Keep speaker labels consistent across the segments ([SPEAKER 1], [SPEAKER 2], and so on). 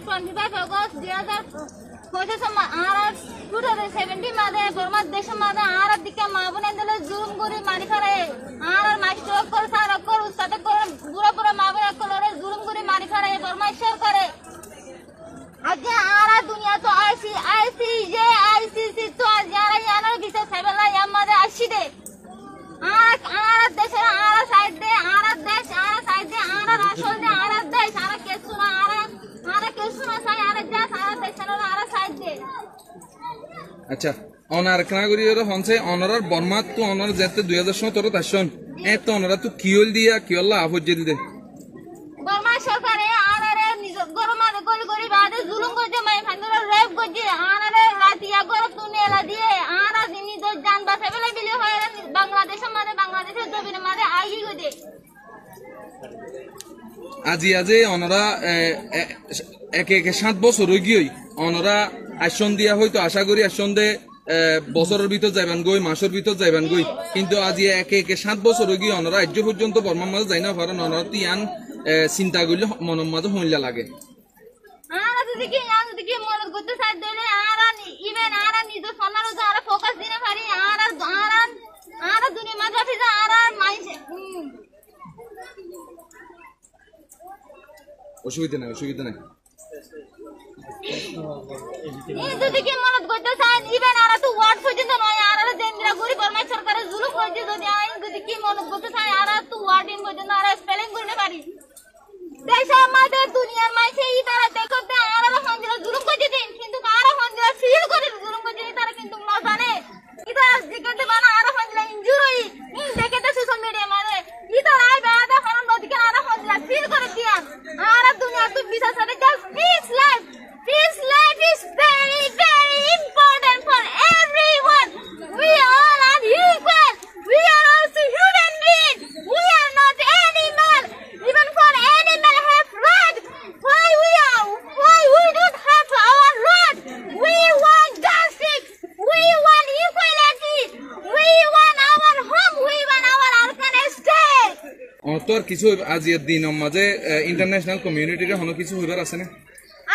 [SPEAKER 1] 25 August 2017 মাদে বর্মা দেশ মাদে আর দিকে মাবনে দিলে জুলুম করে মারি ফেলে আর মাস্টার কর সারা কর উস্তাদ কর পুরো পুরো মাবনে করে জুলুম করে মারি ফেলে বর্মা সরকারে আজকে আর দুনিয়া তো আইসিসি তো যারা জানার বিষয় সেবেলা আমাদের আসি দে আর দেশের আর সাইড দে আর দেশ আর সাইড দে আর আসল দে আর দেশ আর কিছু না আর কিছু না সাই আর দেশ আর দেশের আর সাইড দে
[SPEAKER 2] আচ্ছা অনার কানাগরি হনছে অনার বর্মা তো অনার যেতে 2017 তাসন এত অনারা তো কিওল দিয়া কিওল্লা আফজে দিতে
[SPEAKER 1] বর্মা সরকারে আনারে নিজ গরমার গলি গলি বাদে জুলুম করছে মাই ফান্দরা রেপ করছে আনারে রাতিয়া গর তুনেলা দিয়ে আনা দিনি তো জান বাঁচাবেলা বিলি হয় বাংলাদেশের বাংলাদেশের জমিনের মাঝে আইগি গদে
[SPEAKER 2] আজি অনারা এক 7 বছর হই গই অনারা আসন দিয়া হয়তো আশা করি আসন দে বছরের ভিতর যাইবান গই মাসের ভিতর যাইবান গই কিন্তু আজি এক 7 বছর হই গই অনারা আজ পর্যন্ত বর্মার মাঝে যাই না পারেন অনারা তিয়ান চিন্তা করলে মনের মাঝে হইলা লাগে
[SPEAKER 1] আর যদি কি মনে করতে চাই দিলে আর ইভেন আর নিজ সোনার আর ফোকাস দিনে পারি আর দুনিয়া মাঝে আছে আর মাইছে
[SPEAKER 2] অসুবিধা নাই
[SPEAKER 1] যদি কি মনে করতে চাই ইভেন আর তো ওয়ার্ড পর্যন্ত নয় আর দেন্দ্রা গরি বর্মা সরকারের জুলুম হয়েছে যদি আইন যদি কি মনে করতে চাই আর তো ওয়ার্ড ইন পর্যন্ত আর স্পেলিং করতে পারি দেশের মাঝে দুনিয়ার মাঝে এই তারা দেখতে আর হন্দিরা জুলুম করতে দিন কিন্তু আর হন্দিরা ফিল করে জুলুম করতে তারা কিন্তু না জানে ইতারা জিজ্ঞাসা বানা আর হন্দিরা ইনজুরি দেখতে সোশ্যাল মিডিয়া মানে ইতারা আই বাদে হরন নদীকে আর হন্দিরা ফিল করে দিয়া আর দুনিয়া তো বিশ্বাস করে just peace life is very very important for everyone. We all are equal. We are also human beings. We are not animal. Even for animal have right. Why we don't have our right? We want justice. We want equality. We want our home. We want our organized state.
[SPEAKER 2] তোর কিছু আজির দিন মাঝে international কমিউনিটির হনো কিছু হইবার আছে না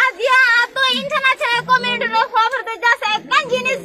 [SPEAKER 1] আজিয়া তো ইন্টারন্যাশনাল কমিউনিটির খবর তো যাচ্ছে একখান জিনিস